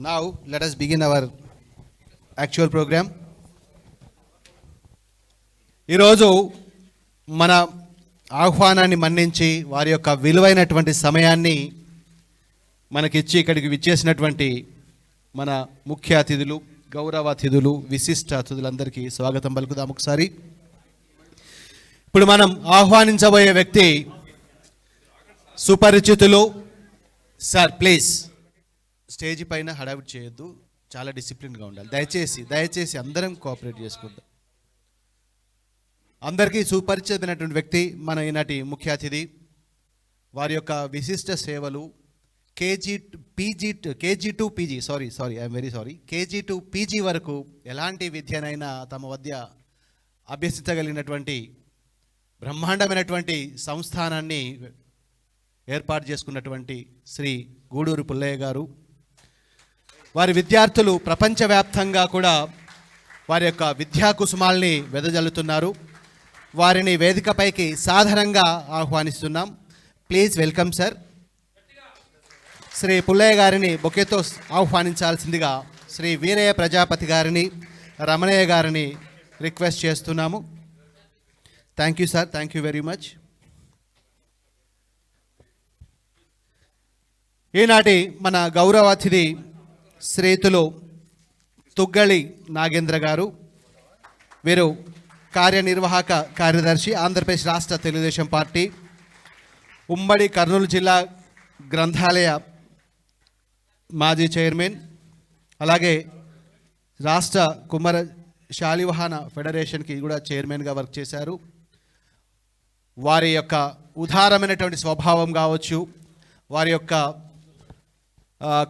Now, let us begin our actual program. ఈరోజు మన ఆహ్వానాన్ని మన్నించి వారి యొక్క విలువైనటువంటి సమయాన్ని మనకిచ్చి ఇక్కడికి విచ్చేసినటువంటి మన ముఖ్య అతిథులు, గౌరవ అతిథులు, విశిష్ట అతిథులందరికీ స్వాగతం పలుకుదాం ఒకసారి. ఇప్పుడు మనం ఆహ్వానించబోయే వ్యక్తి సుపరిచితులు. సార్ ప్లీజ్ స్టేజ్ పైన హడావిడి చేయొద్దు, చాలా డిసిప్లిన్గా ఉండాలి. దయచేసి అందరం కోఆపరేట్ చేసుకుందాం. అందరికీ సుపరిచితమైనటువంటి వ్యక్తి మన ఈనాటి ముఖ్య అతిథి. వారి యొక్క విశిష్ట సేవలు కేజీ టు పీజీ వరకు ఎలాంటి విద్యనైనా తమ వద్ద అభ్యసించగలిగినటువంటి బ్రహ్మాండమైనటువంటి సంస్థానాన్ని ఏర్పాటు చేసుకున్నటువంటి శ్రీ గూడూరు పుల్లయ్య గారు. వారి విద్యార్థులు ప్రపంచవ్యాప్తంగా కూడా వారి యొక్క విద్యా కుసుమాల్ని వెదజల్లుతున్నారు. వారిని వేదికపైకి సాధారణంగా ఆహ్వానిస్తున్నాం. Please welcome sir. Shri Pullaiah గారిని బొకేతో ఆహ్వానించాల్సిందిగా శ్రీ వీరయ్య ప్రజాపతి గారిని, రమణయ్య గారిని రిక్వెస్ట్ చేస్తున్నాము. Thank you sir, thank you very much. ఈనాటి మన గౌరవ అతిథి శ్రీతులు తుగ్గళి నాగేంద్ర గారు. వీరు కార్యనిర్వాహక కార్యదర్శి, ఆంధ్రప్రదేశ్ రాష్ట్ర తెలుగుదేశం పార్టీ, ఉమ్మడి కర్నూలు జిల్లా గ్రంథాలయ మాజీ చైర్మన్, అలాగే రాష్ట్ర కుమ్మర శాలివాహన ఫెడరేషన్కి కూడా చైర్మన్గా వర్క్ చేశారు. వారి యొక్క ఉదారమైనటువంటి స్వభావం కావచ్చు, వారి యొక్క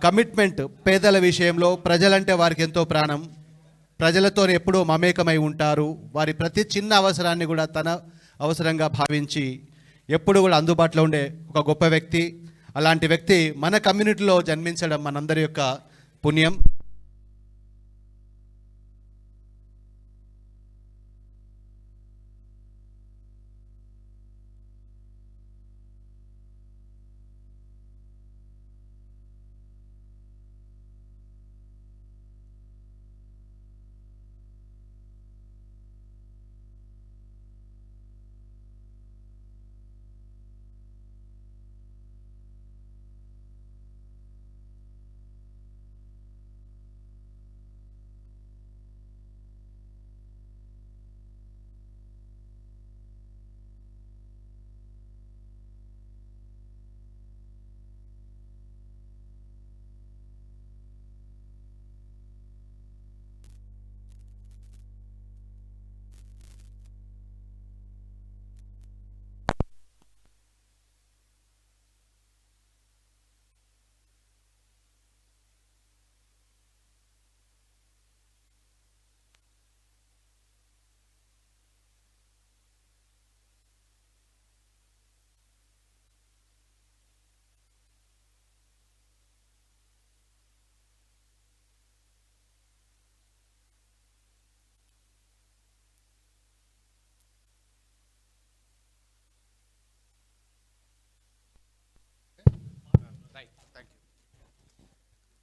కమిట్మెంట్ పేదల విషయంలో, ప్రజలంటే వారికి ఎంతో ప్రాణం, ప్రజలతో ఎప్పుడూ మమేకమై ఉంటారు. వారి ప్రతి చిన్న అవసరాన్ని కూడా తన అవసరంగా భావించి ఎప్పుడు కూడా అందుబాటులో ఉండే ఒక గొప్ప వ్యక్తి. అలాంటి వ్యక్తి మన కమ్యూనిటీలో జన్మించడం మనందరి యొక్క పుణ్యం.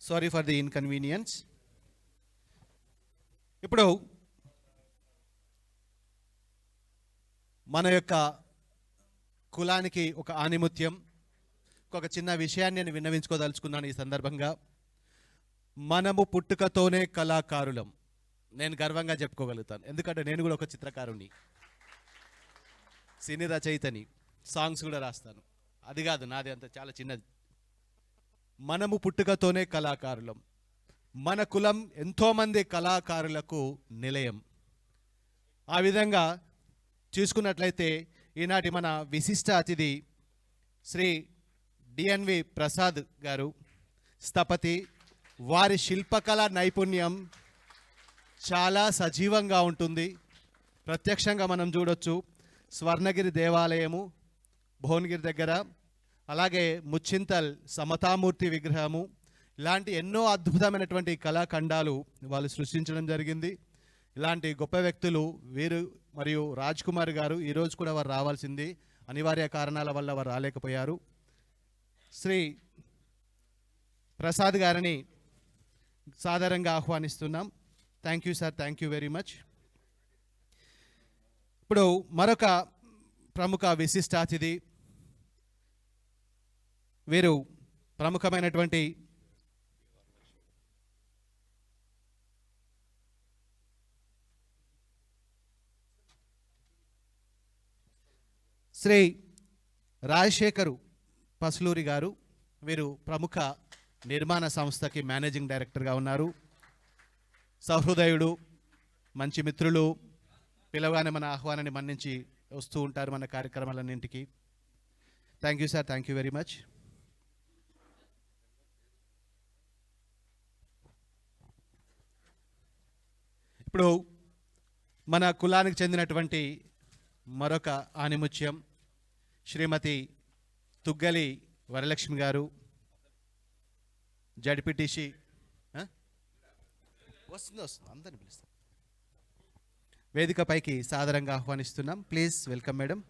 Sorry for the inconvenience. ఇప్పుడు మన యొక్క కులానికి ఒక ఆణిముత్యం, ఒక చిన్న విషయాన్ని నేను విన్నవించుకోదలుచుకున్నాను ఈ సందర్భంగా. మనము పుట్టుకతోనే కళాకారులం. నేను గర్వంగా చెప్పుకోగలుగుతాను, ఎందుకంటే నేను కూడా ఒక చిత్రకారుని, సినీ రచయితని, సాంగ్స్ కూడా రాస్తాను. అది కాదు నాది, అంత చాలా చిన్నది. మనము పుట్టుకతోనే కళాకారులం. మన కులం ఎంతోమంది కళాకారులకు నిలయం. ఆ విధంగా చూసుకున్నట్లయితే ఈనాటి మన విశిష్ట అతిథి శ్రీ డిఎన్వి ప్రసాద్ గారు, స్థపతి. వారి శిల్పకళ నైపుణ్యం చాలా సజీవంగా ఉంటుంది. ప్రత్యక్షంగా మనం చూడొచ్చు. స్వర్ణగిరి దేవాలయము భువనగిరి దగ్గర, అలాగే ముచ్చింతల్ సమతామూర్తి విగ్రహము, ఇలాంటి ఎన్నో అద్భుతమైనటువంటి కళాఖండాలు వాళ్ళు సృష్టించడం జరిగింది. ఇలాంటి గొప్ప వ్యక్తులు వీరు మరియు రాజ్ కుమార్ గారు. ఈరోజు కూడా వారు రావాల్సింది, అనివార్య కారణాల వల్ల వారు రాలేకపోయారు. శ్రీ ప్రసాద్ గారిని సాదరంగా ఆహ్వానిస్తున్నాం. Thank you sir, thank you very much. ఇప్పుడు మరొక ప్రముఖ విశిష్ట అతిథి, వీరు ప్రముఖమైనటువంటి శ్రీ రాజశేఖరు పసులూరి గారు. వీరు ప్రముఖ నిర్మాణ సంస్థకి మేనేజింగ్ డైరెక్టర్గా ఉన్నారు. సహృదయుడు, మంచి మిత్రులు, పిలవగానే మన ఆహ్వానాన్ని మన్నించి వస్తూ ఉంటారు మన కార్యక్రమాలన్నింటికి. Thank you sir, thank you very much. ఇప్పుడు మన కులానికి చెందినటువంటి మరొక ఆనిముత్యం శ్రీమతి తుగ్గలి వరలక్ష్మి గారు, జడ్పీటీసీ. వస్తుంది అందరిని పిలుస్తాం. వేదికపైకి సాదరంగా ఆహ్వానిస్తున్నాం. Please welcome madam.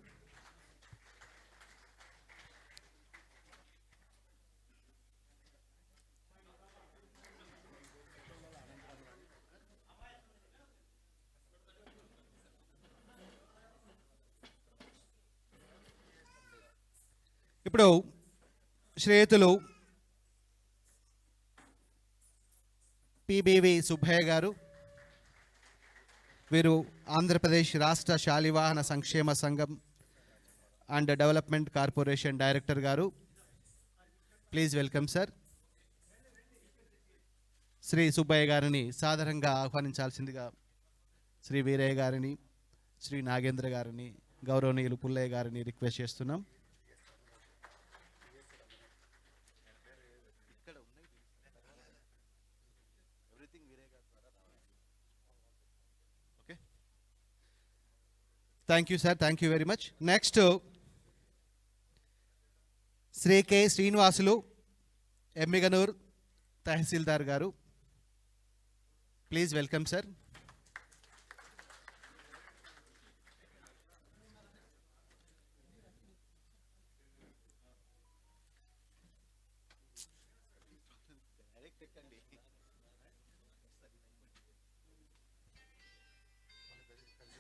ఇప్పుడు శ్రేయతులు పిబివి సుబ్బయ్య గారు, వీరు ఆంధ్రప్రదేశ్ రాష్ట్ర శాలివాహన సంక్షేమ సంఘం అండ్ డెవలప్మెంట్ కార్పొరేషన్ డైరెక్టర్ గారు. Please welcome sir. Shri Subbaiah గారిని సాదరంగా ఆహ్వానించాల్సిందిగా శ్రీ వీరయ్య గారిని, శ్రీ నాగేంద్ర గారిని, గౌరవనీయులు పుల్లయ్య గారిని రిక్వెస్ట్ చేస్తున్నాం. Thank you sir, thank you very much. Next Shri K Srinivasulu, Emmiganur tahsildar గారు. Please welcome sir.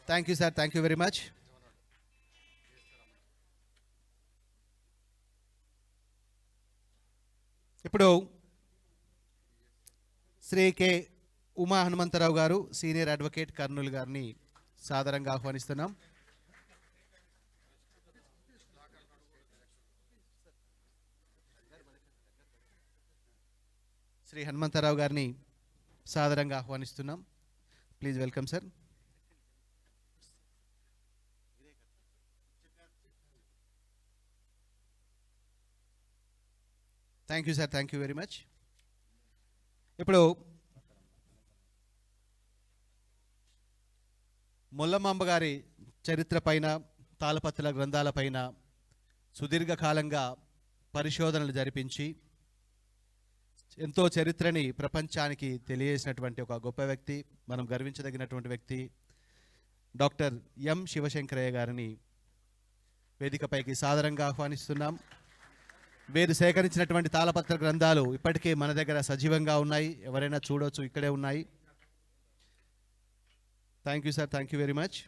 Thank you sir, thank you very much. ఇప్పుడు శ్రీ కె ఉమా హనుమంతరావు గారు, సీనియర్ అడ్వకేట్, కర్నూలు గారిని సాదరంగా ఆహ్వానిస్తున్నాం. శ్రీ హనుమంతరావు గారిని సాదరంగా ఆహ్వానిస్తున్నాం. Please welcome sir. Thank you sir, thank you very much. ఇప్పుడు మొల్లమాంబ గారి చరిత్ర పైన, తాళపత్రుల గ్రంథాలపైన సుదీర్ఘకాలంగా పరిశోధనలు జరిపించి ఎంతో చరిత్రని ప్రపంచానికి తెలియజేసినటువంటి ఒక గొప్ప వ్యక్తి, మనం గర్వించదగినటువంటి వ్యక్తి డాక్టర్ ఎం శివశంకరయ్య గారిని వేదికపైకి సాదరంగా ఆహ్వానిస్తున్నాం. వీరు సేకరించినటువంటి తాళపత్ర గ్రంథాలు ఇప్పటికే మన దగ్గర సజీవంగా ఉన్నాయి, ఎవరైనా చూడవచ్చు, ఇక్కడే ఉన్నాయి. Thank you sir, thank you very much.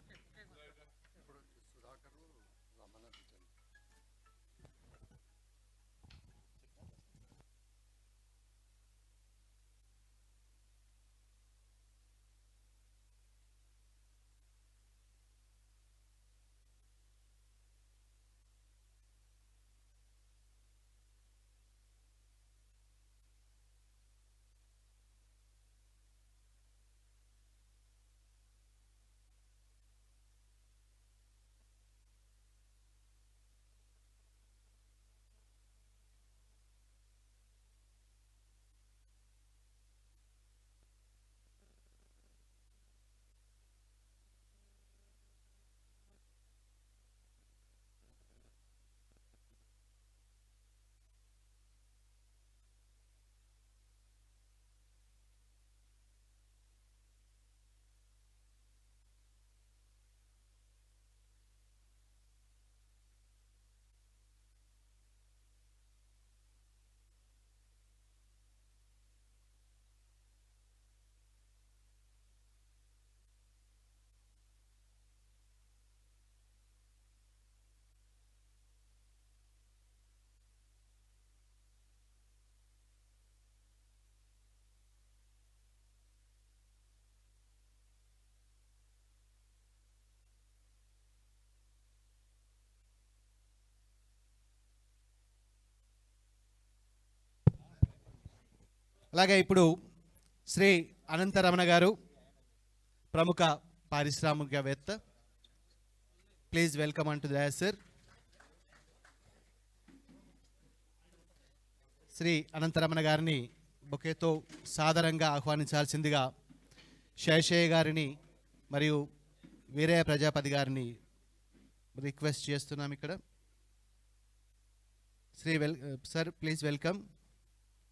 అలాగే ఇప్పుడు శ్రీ అనంతరమణ గారు, ప్రముఖ పారిశ్రామికవేత్త. Please welcome unto the sir. Shri అనంతరమణ గారిని బొకేతో సాదరంగా ఆహ్వానించాల్సిందిగా శేషయ్య గారిని మరియు వీరయ్య ప్రజాపతి గారిని రిక్వెస్ట్ చేస్తున్నాం. ఇక్కడ sir please welcome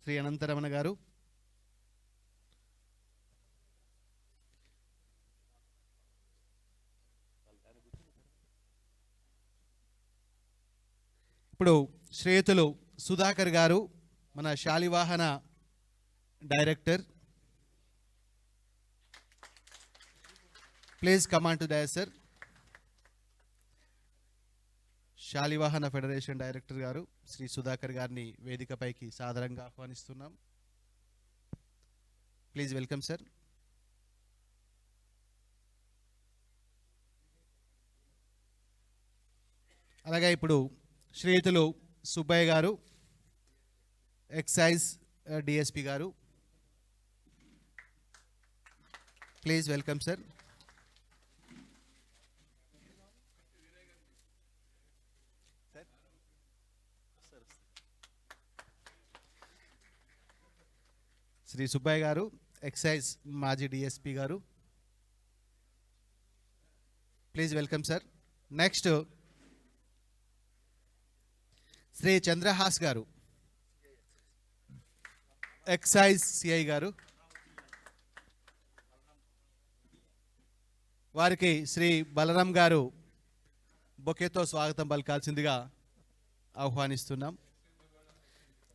Shri Anantaramana గారు. ఇప్పుడు శ్రేయుతులు సుధాకర్ గారు, మన Shalivahana director. Please command to dais sir. Shalivahana federation director గారు శ్రీ సుధాకర్ గారిని వేదికపైకి సాదరంగా ఆహ్వానిస్తున్నాం. Please welcome sir. అలాగే ఇప్పుడు శ్రీయుతులు సుబ్బయ్య గారు, ఎక్సైజ్ డిఎస్పి గారు. Please welcome sir. Shri Subbaiah గారు, ఎక్సైజ్ మాజీ డిఎస్పి గారు. Please welcome sir. Next Shri Chandrahas గారు, ఎక్సైజ్ సిఐ గారు. వారికి శ్రీ బలరాం గారు బొకేతో స్వాగతం పలకాల్సిందిగా ఆహ్వానిస్తున్నాం.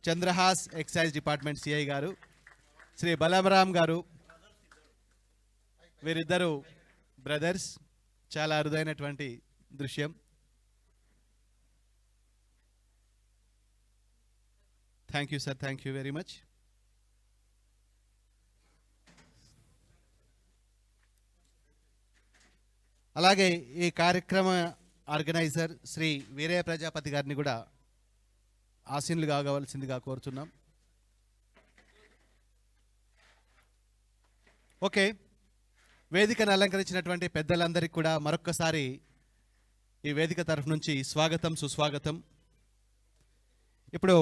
చంద్రహాస్ ఎక్సైజ్ డిపార్ట్మెంట్ సిఐ గారు, శ్రీ బలరాం గారు. వీరిద్దరు బ్రదర్స్. చాలా అరుదైనటువంటి దృశ్యం. Thank you sir, thank you very much. అలాగే ఈ కార్యక్రమ ఆర్గనైజర్ శ్రీ వీరయ్య ప్రజాపతి గారిని కూడా ఆసీనులు కావలసిందిగా కోరుతున్నాం. ఓకే, వేదికను అలంకరించినటువంటి పెద్దలందరికీ కూడా మరొక్కసారి ఈ వేదిక తరఫు నుంచి స్వాగతం, సుస్వాగతం. ఇప్పుడు